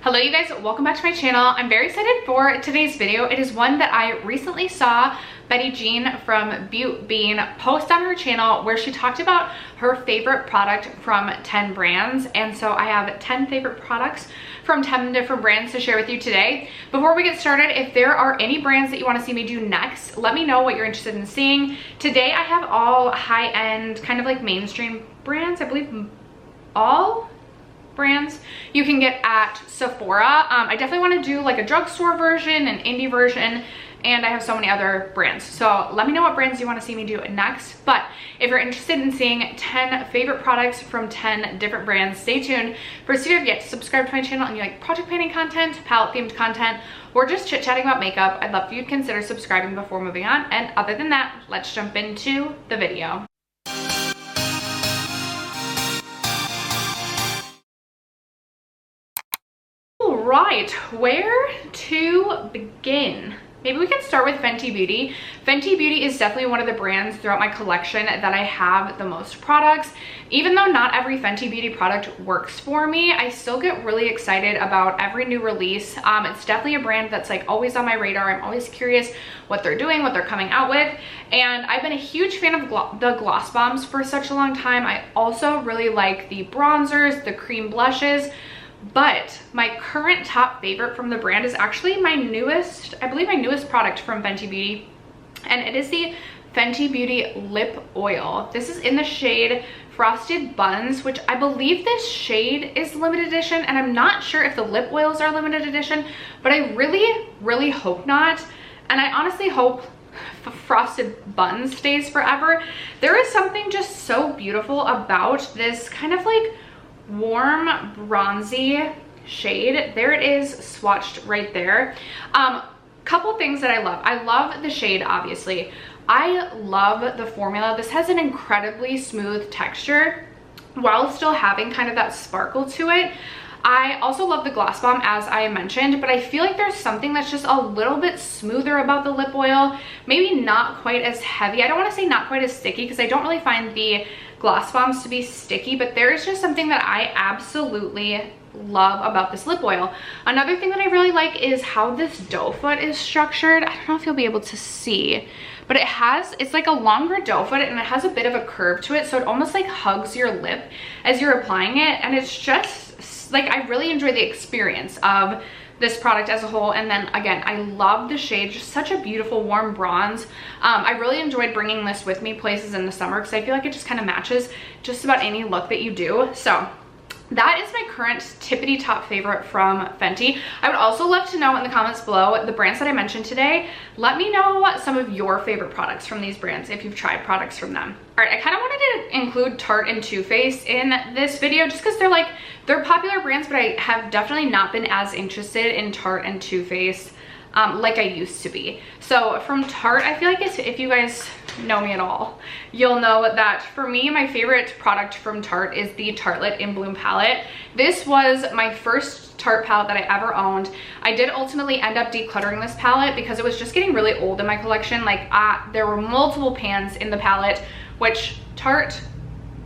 Hello you guys, welcome back to my channel. I'm very excited for today's video. It is one that I recently saw Betty Jean from Beauty Bean post on her channel where she talked about her favorite product from 10 brands. And so I have 10 favorite products from 10 different brands to share with you today. Before we get started, if there are any brands that you want to see me do next, let me know what you're interested in seeing. Today I have all high-end, kind of like mainstream brands. I believe all brands you can get at Sephora. I definitely want to do like a drugstore version, an indie version, and I have so many other brands. So let me know what brands you want to see me do next. But if you're interested in seeing 10 favorite products from 10 different brands, stay tuned. First, if you have yet to subscribe to my channel and you like project planning content, palette themed content, or just chit-chatting about makeup, I'd love for you to consider subscribing before moving on. And other than that, let's jump into the video. Right, where to begin? Maybe we can start with Fenty Beauty. Fenty Beauty is definitely one of the brands throughout my collection that I have the most products. Even though not every Fenty Beauty product works for me, I still get really excited about every new release. It's definitely a brand that's like always on my radar. I'm always curious what they're doing, what they're coming out with. And I've been a huge fan of the gloss bombs for such a long time. I also really like the bronzers, the cream blushes. But my current top favorite from the brand is actually my newest, I believe my newest product from Fenty Beauty, and it is the Fenty Beauty Lip Oil. This is in the shade Frosted Buns, which I believe this shade is limited edition, and I'm not sure if the lip oils are limited edition, but I really hope not. And I honestly hope Frosted Buns stays forever. There is something just so beautiful about this kind of like warm bronzy shade. There it is, swatched right there. Couple things that I love the shade, obviously. I love the formula. This has an incredibly smooth texture while still having kind of that sparkle to it. I also love the gloss bomb, as I mentioned, but I feel like there's something that's just a little bit smoother about the lip oil. Maybe not quite as heavy. I don't want to say not quite as sticky because I don't really find the gloss bombs to be sticky, but there is just something that I absolutely love about this lip oil. Another thing that I really like is how this doe foot is structured. I don't know if you'll be able to see, but it's like a longer doe foot and it has a bit of a curve to it, so it almost like hugs your lip as you're applying it, and it's just like I really enjoy the experience of this product as a whole. And then again, I love the shade, just such a beautiful warm bronze. I really enjoyed bringing this with me places in the summer because I feel like it just kind of matches just about any look that you do. So that is my current tippity top favorite from Fenty. I would also love to know in the comments below the brands that I mentioned today. Let me know what some of your favorite products from these brands, if you've tried products from them. All right, I kind of wanted to include Tarte and Too Faced in this video just because they're popular brands, but I have definitely not been as interested in Tarte and Too Faced like I used to be. So from Tarte, I feel like if you guys know me at all, you'll know that for me, my favorite product from Tarte is the Tartelette in Bloom palette. This was my first Tarte palette that I ever owned. I did ultimately end up decluttering this palette because it was just getting really old in my collection. Like there were multiple pans in the palette, which Tarte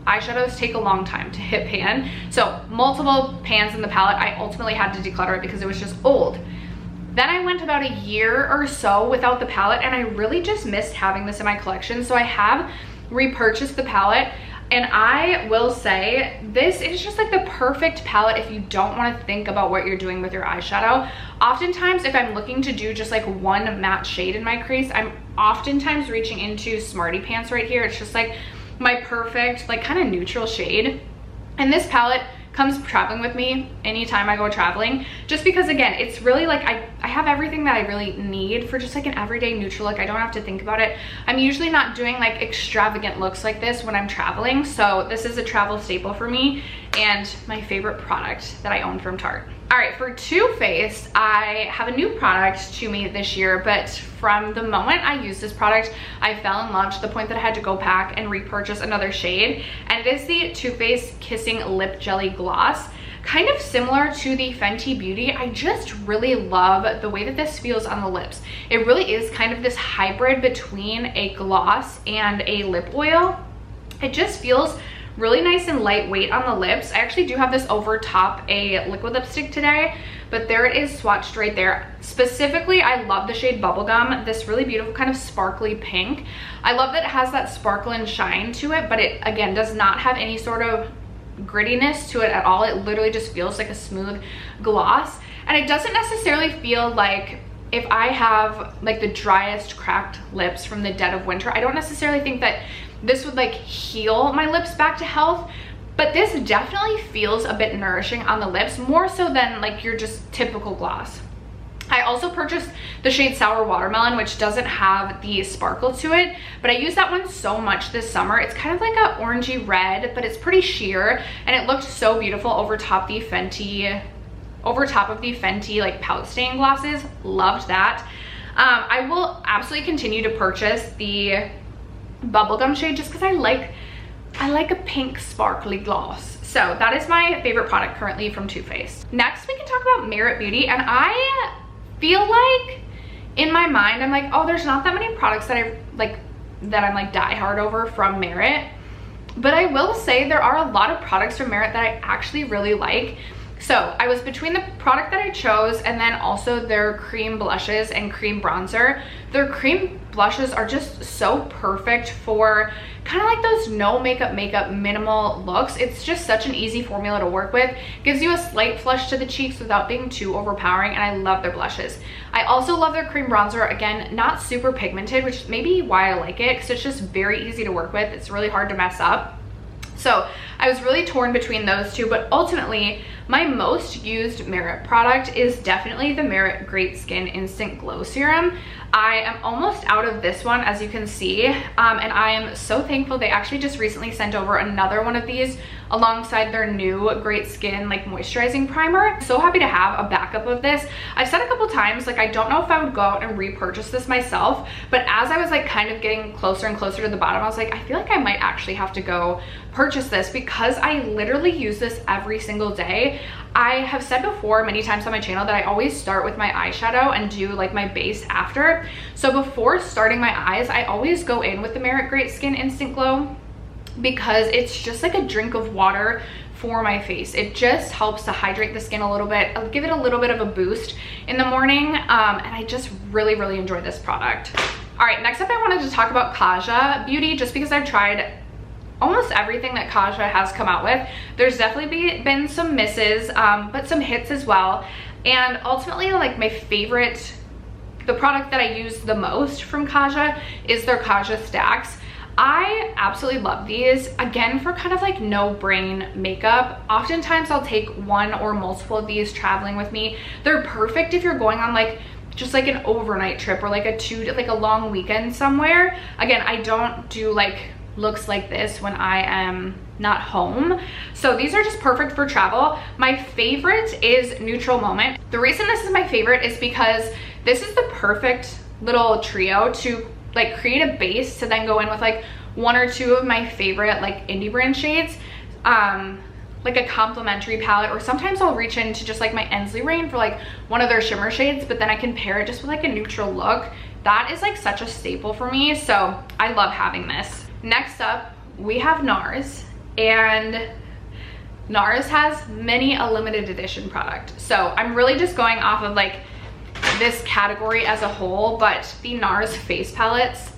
eyeshadows take a long time to hit pan. So multiple pans in the palette, I ultimately had to declutter it because it was just old. Then I went about a year or so without the palette, and I really just missed having this in my collection. So I have repurchased the palette, and I will say this is just like the perfect palette if you don't want to think about what you're doing with your eyeshadow. Oftentimes, if I'm looking to do just like one matte shade in my crease, I'm oftentimes reaching into Smarty Pants right here. It's just like my perfect, like kind of neutral shade. And this palette comes traveling with me anytime I go traveling, just because again, it's really like I have everything that I really need for just like an everyday neutral look. I don't have to think about it. I'm usually not doing like extravagant looks like this when I'm traveling, so this is a travel staple for me and my favorite product that I own from Tarte. All right, for Too Faced, I have a new product to me this year, but from the moment I used this product, I fell in love to the point that I had to go back and repurchase another shade, and it is the Too Faced Kissing Lip Jelly Gloss. Kind of similar to the Fenty Beauty, I just really love the way that this feels on the lips. It really is kind of this hybrid between a gloss and a lip oil. It just feels really nice and lightweight on the lips. I actually do have this over top a liquid lipstick today, but there it is swatched right there. Specifically, I love the shade Bubblegum, this really beautiful kind of sparkly pink. I love that it has that sparkle and shine to it, but it again does not have any sort of grittiness to it at all. It literally just feels like a smooth gloss, and it doesn't necessarily feel like if I have like the driest cracked lips from the dead of winter, I don't necessarily think that this would like heal my lips back to health, but this definitely feels a bit nourishing on the lips, more so than like your just typical gloss. I also purchased the shade Sour Watermelon, which doesn't have the sparkle to it, but I use that one so much this summer. It's kind of like a orangey red, but it's pretty sheer, and it looked so beautiful over top of the Fenty like palette stain glosses. Loved that. I will absolutely continue to purchase the Bubblegum shade just because I like a pink sparkly gloss. So that is my favorite product currently from Too Faced. Next, we can talk about Merit Beauty, and I feel like in my mind I'm like, oh, there's not that many products that I'm like die hard over from Merit, but I will say there are a lot of products from Merit that I actually really like. So I was between the product that I chose and then also their cream blushes and cream bronzer. Their cream blushes are just so perfect for kind of like those no makeup minimal looks. It's just such an easy formula to work with. Gives you a slight flush to the cheeks without being too overpowering, and I love their blushes. I also love their cream bronzer. Again, not super pigmented, which may be why I like it, because it's just very easy to work with. It's really hard to mess up. So I was really torn between those two, but ultimately my most used Merit product is definitely the Merit Great Skin Instant Glow Serum. I am almost out of this one, as you can see, and I am so thankful they actually just recently sent over another one of these alongside their new Great Skin like moisturizing primer. So happy to have a backup of this. I've said a couple times, like, I don't know if I would go out and repurchase this myself, but as I was like kind of getting closer and closer to the bottom, I was like, I feel like I might actually have to go purchase this because I literally use this every single day. I have said before many times on my channel that I always start with my eyeshadow and do like my base after. So before starting my eyes, I always go in with the Merit Great Skin Instant Glow because it's just like a drink of water for my face. It just helps to hydrate the skin a little bit. I'll give it a little bit of a boost in the morning, and I just really enjoy this product. All right, next up I wanted to talk about Kaja Beauty, just because I've tried almost everything that Kaja has come out with. There's definitely been some misses, but some hits as well. And ultimately, like, my favorite, the product that I use the most from Kaja is their Kaja Stacks. I absolutely love these, again, for kind of like no brain makeup. Oftentimes I'll take one or multiple of these traveling with me. They're perfect if you're going on like just like an overnight trip or like a long weekend somewhere. Again, I don't do like looks like this when I am not home, so these are just perfect for travel. My favorite is Neutral Moment. The reason this is my favorite is because this is the perfect little trio to like create a base to then go in with like one or two of my favorite like indie brand shades, like a complimentary palette, or sometimes I'll reach into just like my Ensley Rain for like one of their shimmer shades, but then I can pair it just with like a neutral look. That is like such a staple for me, so I love having this. Next up, we have NARS, and NARS has many a limited edition product. So I'm really just going off of like this category as a whole, but the NARS face palettes,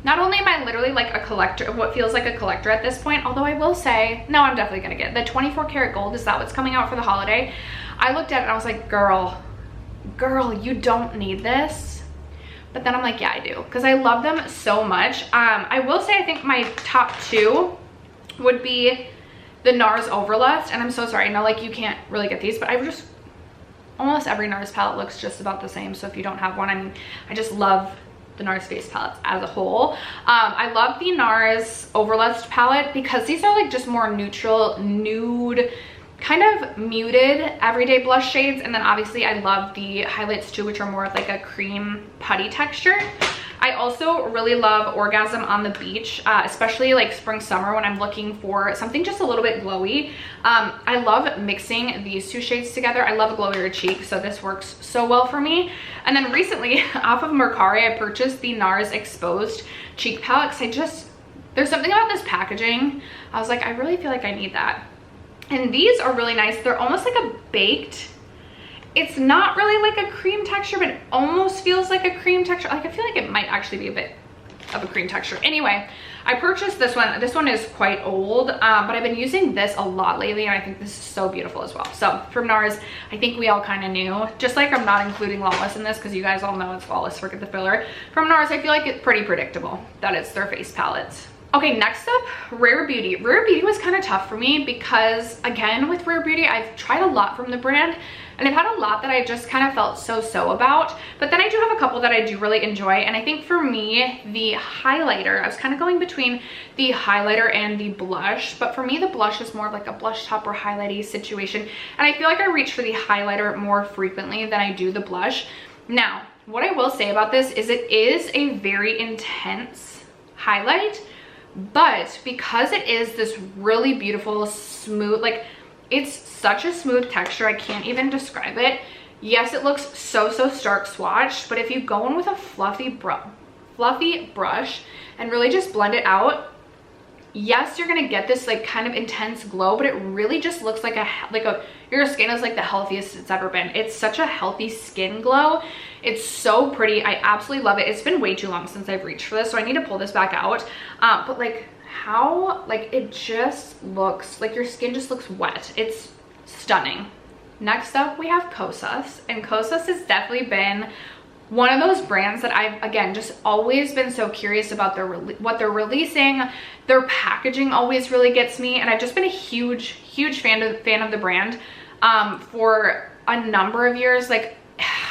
not only am I literally like a collector, what feels like a collector at this point, although I will say, no, I'm definitely gonna get the 24 karat gold. Is that what's coming out for the holiday? I looked at it and I was like, girl, you don't need this. But then I'm like, yeah, I do, because I love them so much. I will say I think my top two would be the NARS Overlust, and I'm so sorry, I know like you can't really get these, but I just, almost every NARS palette looks just about the same, so if you don't have one, I mean, I just love the NARS face palettes as a whole. I love the NARS Overlust palette because these are like just more neutral, nude, kind of muted everyday blush shades, and then obviously I love the highlights too, which are more of like a cream putty texture. I also really love Orgasm on the Beach, especially like spring summer when I'm looking for something just a little bit glowy. I love mixing these two shades together. I love a glowier cheek, so this works so well for me. And then recently off of Mercari, I purchased the NARS Exposed Cheek Palette because there's something about this packaging I was like, I really feel like I need that. And these are really nice. They're almost like a baked, it's not really like a cream texture, but it almost feels like a cream texture. Like I feel like it might actually be a bit of a cream texture. Anyway, I purchased this one. This one is quite old, but I've been using this a lot lately, and I think this is so beautiful as well. So from NARS, I think we all kind of knew, just like I'm not including Lawless in this because you guys all know it's Flawless Forget the Filler. From NARS, I feel like it's pretty predictable that it's their face palettes. Okay, next up, Rare Beauty. Rare Beauty was kind of tough for me because, again, with Rare Beauty, I've tried a lot from the brand, and I've had a lot that I just kind of felt so-so about, but then I do have a couple that I do really enjoy. And I think for me, the highlighter, I was kind of going between the highlighter and the blush, but for me, the blush is more of like a blush top or highlighty situation, and I feel like I reach for the highlighter more frequently than I do the blush. Now, what I will say about this is it is a very intense highlight, but because it is this really beautiful, smooth, like it's such a smooth texture, I can't even describe it. Yes, it looks so stark swatched, but if you go in with a fluffy brush and really just blend it out, yes, you're gonna get this like kind of intense glow, but it really just looks like your skin is like the healthiest it's ever been. It's such a healthy skin glow. It's so pretty. I absolutely love it. It's been way too long since I've reached for this, so I need to pull this back out. But like how, like it just looks like your skin just looks wet. It's stunning. Next up, we have Kosas, and Kosas has definitely been one of those brands that I've, again, just always been so curious about what they're releasing. Their packaging always really gets me, and I've just been a huge fan of the brand for a number of years. Like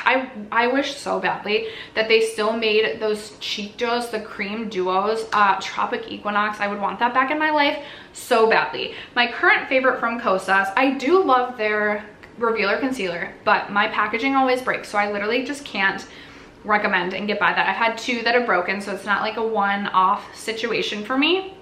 I wish so badly that they still made those cheek duos, the cream duos, Tropic Equinox. I would want that back in my life so badly. My current favorite from Kosas, I do love their Revealer Concealer, but my packaging always breaks, so I literally just can't recommend and get by that. I've had two that have broken, so it's not like a one-off situation for me.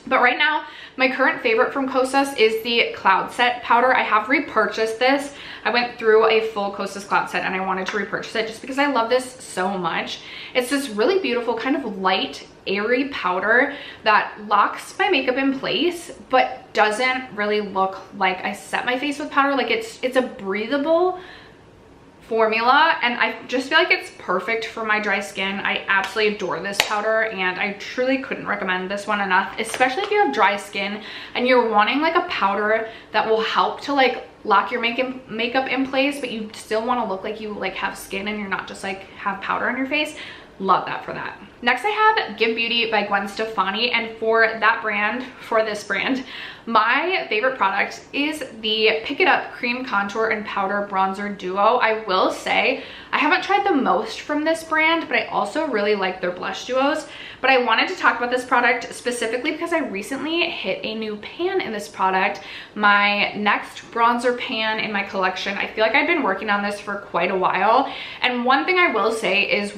But right now, my current favorite from Kosas is the Cloud Set powder. I have repurchased this. I went through a full Kosas Cloud Set and I wanted to repurchase it just because I love this so much. It's this really beautiful kind of light, airy powder that locks my makeup in place, but doesn't really look like I set my face with powder. Like it's a breathable formula, and I just feel like it's perfect for my dry skin. I absolutely adore this powder, and I truly couldn't recommend this one enough, especially if you have dry skin and you're wanting like a powder that will help to like lock your makeup in place, but you still want to look like you like have skin and you're not just like have powder on your face. Love that for that. Next I have Give Beauty by Gwen Stefani, and for this brand, my favorite product is the Pick It Up Cream Contour and Powder Bronzer Duo. I will say I haven't tried the most from this brand, but I also really like their blush duos. But I wanted to talk about this product specifically because I recently hit a new pan in this product, my next bronzer pan in my collection. I feel like I've been working on this for quite a while, and one thing I will say is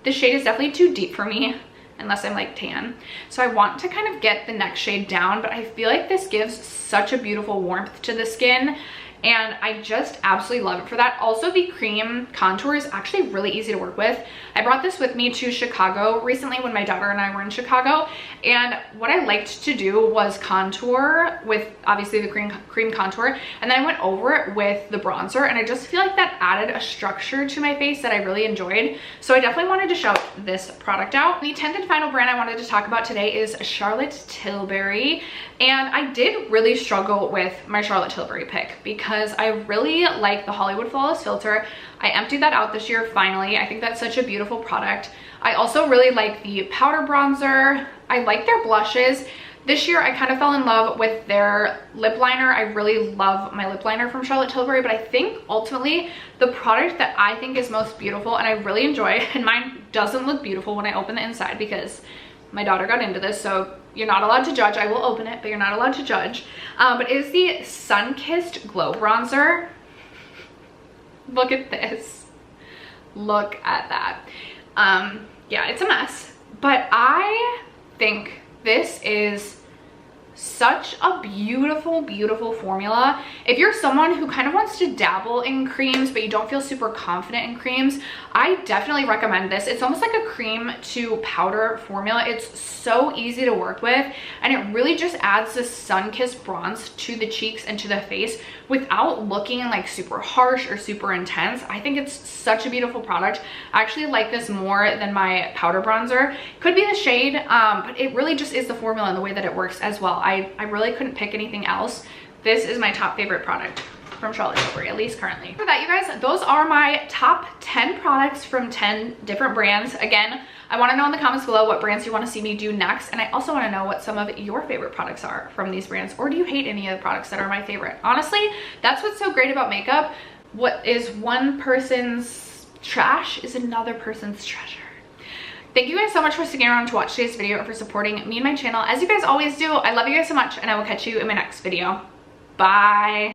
this shade is definitely too deep for me unless I'm like tan, so I want to kind of get the next shade down, but I feel like this gives such a beautiful warmth to the skin, and I just absolutely love it for that. Also, the cream contour is actually really easy to work with. I brought this with me to Chicago recently when my daughter and I were in Chicago, and what I liked to do was contour with obviously the cream contour, and then I went over it with the bronzer, and I just feel like that added a structure to my face that I really enjoyed. So I definitely wanted to shout this product out. The 10th and final brand I wanted to talk about today is Charlotte Tilbury, and I did really struggle with my Charlotte Tilbury pick because I really like the Hollywood Flawless Filter. I emptied that out this year finally. I think that's such a beautiful product. I also really like the powder bronzer. I like their blushes. This year I kind of fell in love with their lip liner. I really love my lip liner from Charlotte Tilbury, but I think ultimately the product that I think is most beautiful and I really enjoy, and mine doesn't look beautiful when I open the inside because my daughter got into this, so you're not allowed to judge. I will open it, but you're not allowed to judge. But it is the Sun-Kissed Glow Bronzer. Look at this. Look at that. Yeah, it's a mess, but I think this is Such a beautiful formula. If you're someone who kind of wants to dabble in creams but you don't feel super confident in creams, I definitely recommend this. It's almost like a cream to powder formula. It's so easy to work with, and it really just adds this sun-kissed bronze to the cheeks and to the face without looking like super harsh or super intense. I think it's such a beautiful product. I actually like this more than my powder bronzer. Could be the shade, but it really just is the formula and the way that it works as well. I really couldn't pick anything else. This is my top favorite product from Charlotte Tilbury, at least currently. For that, you guys, those are my top 10 products from 10 different brands. Again, I want to know in the comments below what brands you want to see me do next, and I also want to know what some of your favorite products are from these brands, or do you hate any of the products that are my favorite? Honestly, that's what's so great about makeup. What is one person's trash is another person's treasure. Thank you guys so much for sticking around to watch today's video and for supporting me and my channel, as you guys always do. I love you guys so much, and I will catch you in my next video. Bye.